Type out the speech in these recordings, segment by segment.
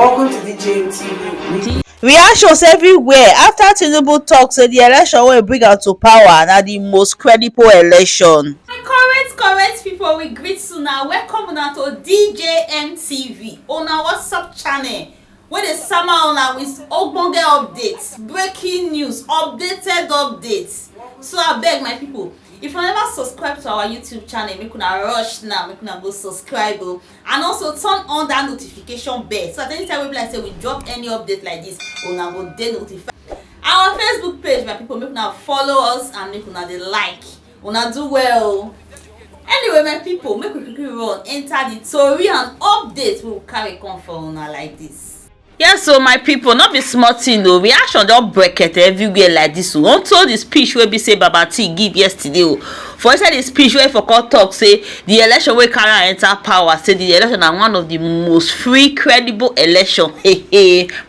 Welcome to DJ TV. Reactions everywhere after Tinubu tok say the election wey bring am to power na the most credible election. Correct people, we greet una. Welcome una to DJ TV, una WhatsApp channel wey dey sama una with ogbonge updates, breaking news, updated updates. So abeg my people, if you never subscribe to our YouTube channel, make una rush now, make una go subscribe and also turn on that notification bell so that anytime we be like say we drop any update like this, una go dey notified. Our Facebook page, my people, make una follow us and make una dey like. Una do well. Anyway, my people, make we quickly run enter the tori and update we will carry come for una like this. Yes, so my people, not be small thing o. Reaction don bracket everywhere like this o. Unto the speech wey be say Baba T give yesterday o. For inside the speech wey for come talk say the election wey carry am enter power, say the election na one of the most free, credible election.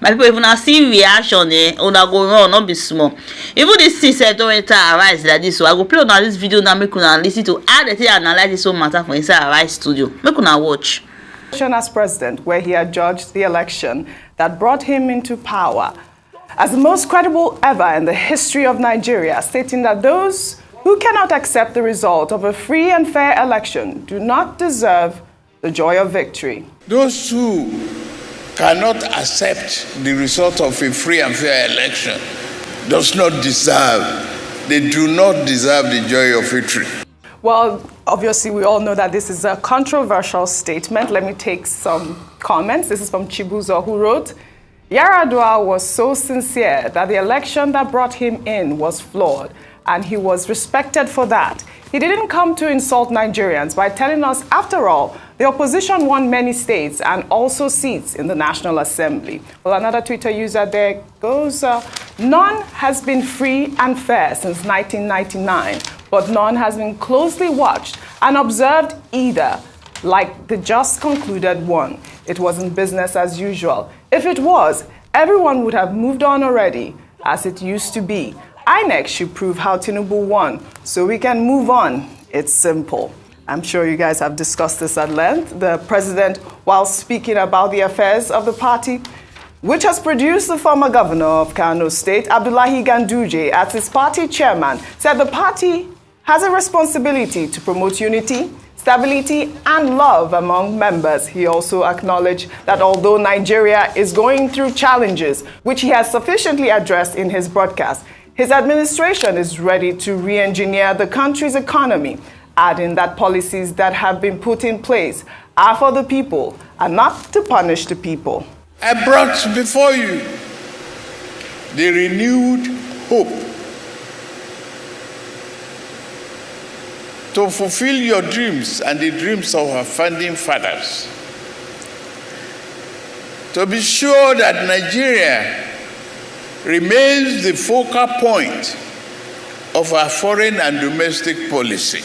My people, if una see reaction una go run, not be small. Even this thing sef don enter Arise like this o. I go play una this video now, make una lis ten to how they take analyze this whole matter for inside Arise studio. Make una watch. As president, where he had judged the election that brought him into power as the most credible ever in the history of Nigeria, stating that those who cannot accept the result of a free and fair election do not deserve the joy of victory. Those who cannot accept the result of a free and fair election does not deserve, they do not deserve the joy of victory. Well, obviously, we all know that this is a controversial statement. Let me take some comments. This is from Chibuzo, who wrote, Yaradua was so sincere that the election that brought him in was flawed, and he was respected for that. He didn't come to insult Nigerians by telling us, after all, the opposition won many states and also seats in the National Assembly. Well, another Twitter user there goes, none has been free and fair since 1999. But none has been closely watched and observed either, like the just concluded one. It wasn't business as usual. If it was, everyone would have moved on already, as it used to be. INEC should prove how Tinubu won, so we can move on. It's simple. I'm sure you guys have discussed this at length. The president, while speaking about the affairs of the party, which has produced the former governor of Kano State, Abdullahi Ganduje, as its party chairman, said the party has a responsibility to promote unity, stability, and love among members. He also acknowledged that although Nigeria is going through challenges, which he has sufficiently addressed in his broadcast, his administration is ready to re-engineer the country's economy, adding that policies that have been put in place are for the people and not to punish the people. I brought before you the renewed hope to fulfill your dreams and the dreams of our founding fathers. To be sure that Nigeria remains the focal point of our foreign and domestic policy.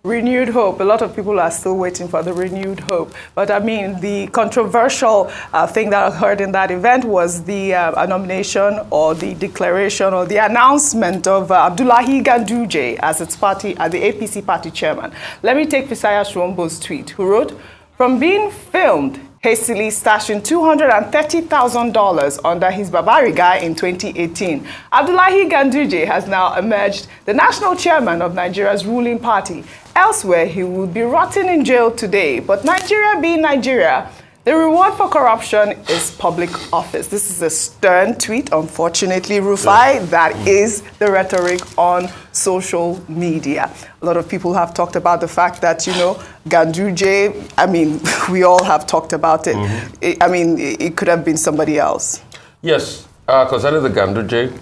Renewed hope. A lot of people are still waiting for the renewed hope. But I mean, the controversial thing that I heard in that event was the nomination or the declaration or the announcement of Abdullahi Ganduje as its party, as the APC party chairman. Let me take Fisaya Shwombo's tweet, who wrote, from being filmed hastily stashing $230,000 under his Babariga in 2018, Abdullahi Ganduje has now emerged the national chairman of Nigeria's ruling party. Elsewhere, he would be rotting in jail today. But Nigeria being Nigeria, the reward for corruption is public office. This is a stern tweet, unfortunately, Rufai. That is the rhetoric on social media. A lot of people have talked about the fact that, you know, Ganduje, I mean, we all have talked about it. It could have been somebody else. Yes, concerning the Ganduje,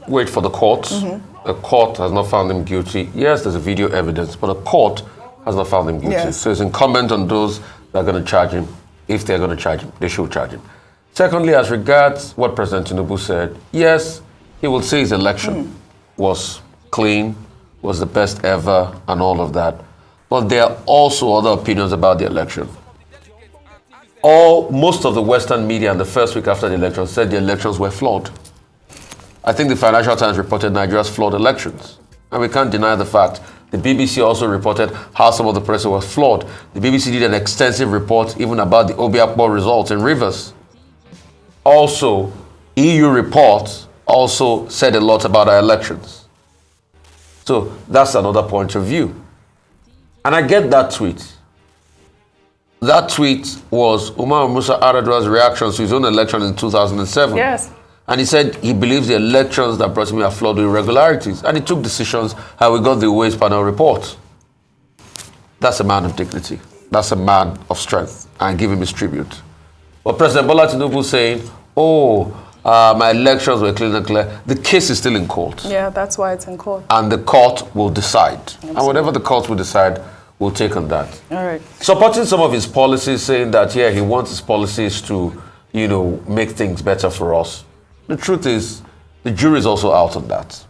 wait for the courts. The court has not found him guilty. Yes, there's a video evidence, but the court has not found him guilty. Yes. So it's incumbent on those that are going to charge him. If they're going to charge him, they should charge him. Secondly, as regards what President Tinubu said, yes, he will say his election was clean, was the best ever, and all of that. But there are also other opinions about the election. Most of the Western media in the first week after the election said the elections were flawed. I think the Financial Times reported Nigeria's flawed elections. And we can't deny the fact. The BBC also reported how some of the press was flawed. The BBC did an extensive report even about the Obiakpor results in Rivers. also, EU reports also said a lot about our elections. So that's another point of view. And I get that tweet. That tweet was Umar Musa Yar'Adua's reaction to his own election in 2007. Yes. And he said he believes the elections that brought him are flawed with irregularities. And he took decisions how we got the Ways panel report. That's a man of dignity. That's a man of strength. And give him his tribute. But President Bola Tinubu saying, my elections were clean and clear. The case is still in court. Yeah, that's why it's in court. And the court will decide. Absolutely. And whatever the court will decide, we'll take on that. All right. Supporting some of his policies, saying that, yeah, he wants his policies to, make things better for us. The truth is, the jury is also out on that.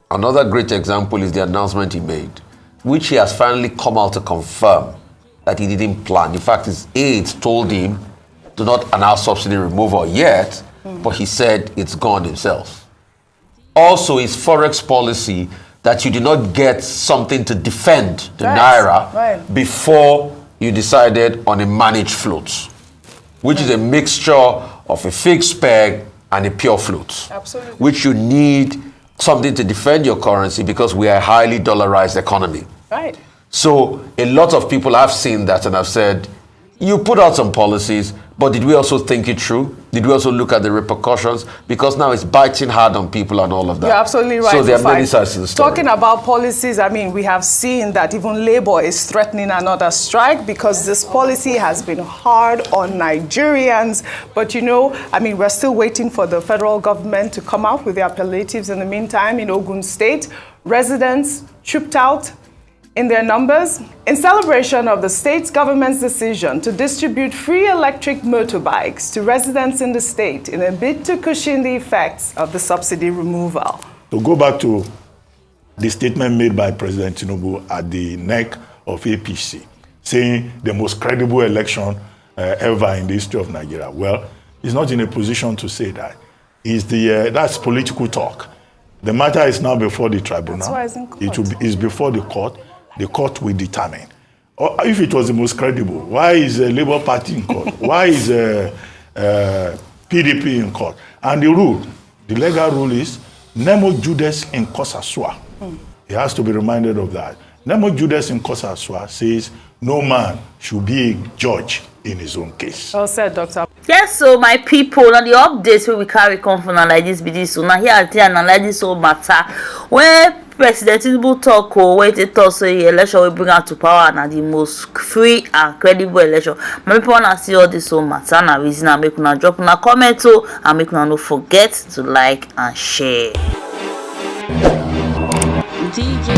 Another great example is the announcement he made, which he has finally come out to confirm that he didn't plan. In fact, his aides told him, do not announce subsidy removal yet, but he said it's gone himself. Also, his forex policy that you did not get something to defend the Naira before you decided on a managed float, which is a mixture of a fixed peg and a pure float. Absolutely. Which you need something to defend your currency because we are a highly dollarized economy. Right. So a lot of people have seen that and have said, you put out some policies, but did we also think it through? Did we also look at the repercussions? Because now it's biting hard on people and all of that. You're absolutely right. So there are many sides to the story. Talking about policies, we have seen that even Labour is threatening another strike because this policy has been hard on Nigerians. But we're still waiting for the federal government to come out with their palliatives. In the meantime, in Ogun State, residents trooped out in their numbers in celebration of the state government's decision to distribute free electric motorbikes to residents in the state in a bid to cushion the effects of the subsidy removal. To go back to the statement made by President Tinubu at the neck of APC, saying the most credible election ever in the history of Nigeria. Well, he's not in a position to say that. That's political talk. The matter is now before the tribunal. That's why it's in court. It's before the court. The court will determine. Or if it was the most credible, why is the Labour Party in court? Why is PDP in court? And the legal rule is, Nemo Judas in Cosa Sua. He has to be reminded of that. Nemo Judas in Cosa Sua says, no man should be a judge in his own case. Well said, Doctor. Yes, so my people, on the updates where we carry come from like this be this. So now here I tell analyze this whole matter where President Tinubu talk where they talk say election will bring out to power and the most free and credible election. My people wanna see all this whole matter and reason and make una drop una comment too and make una no forget to like and share. DJ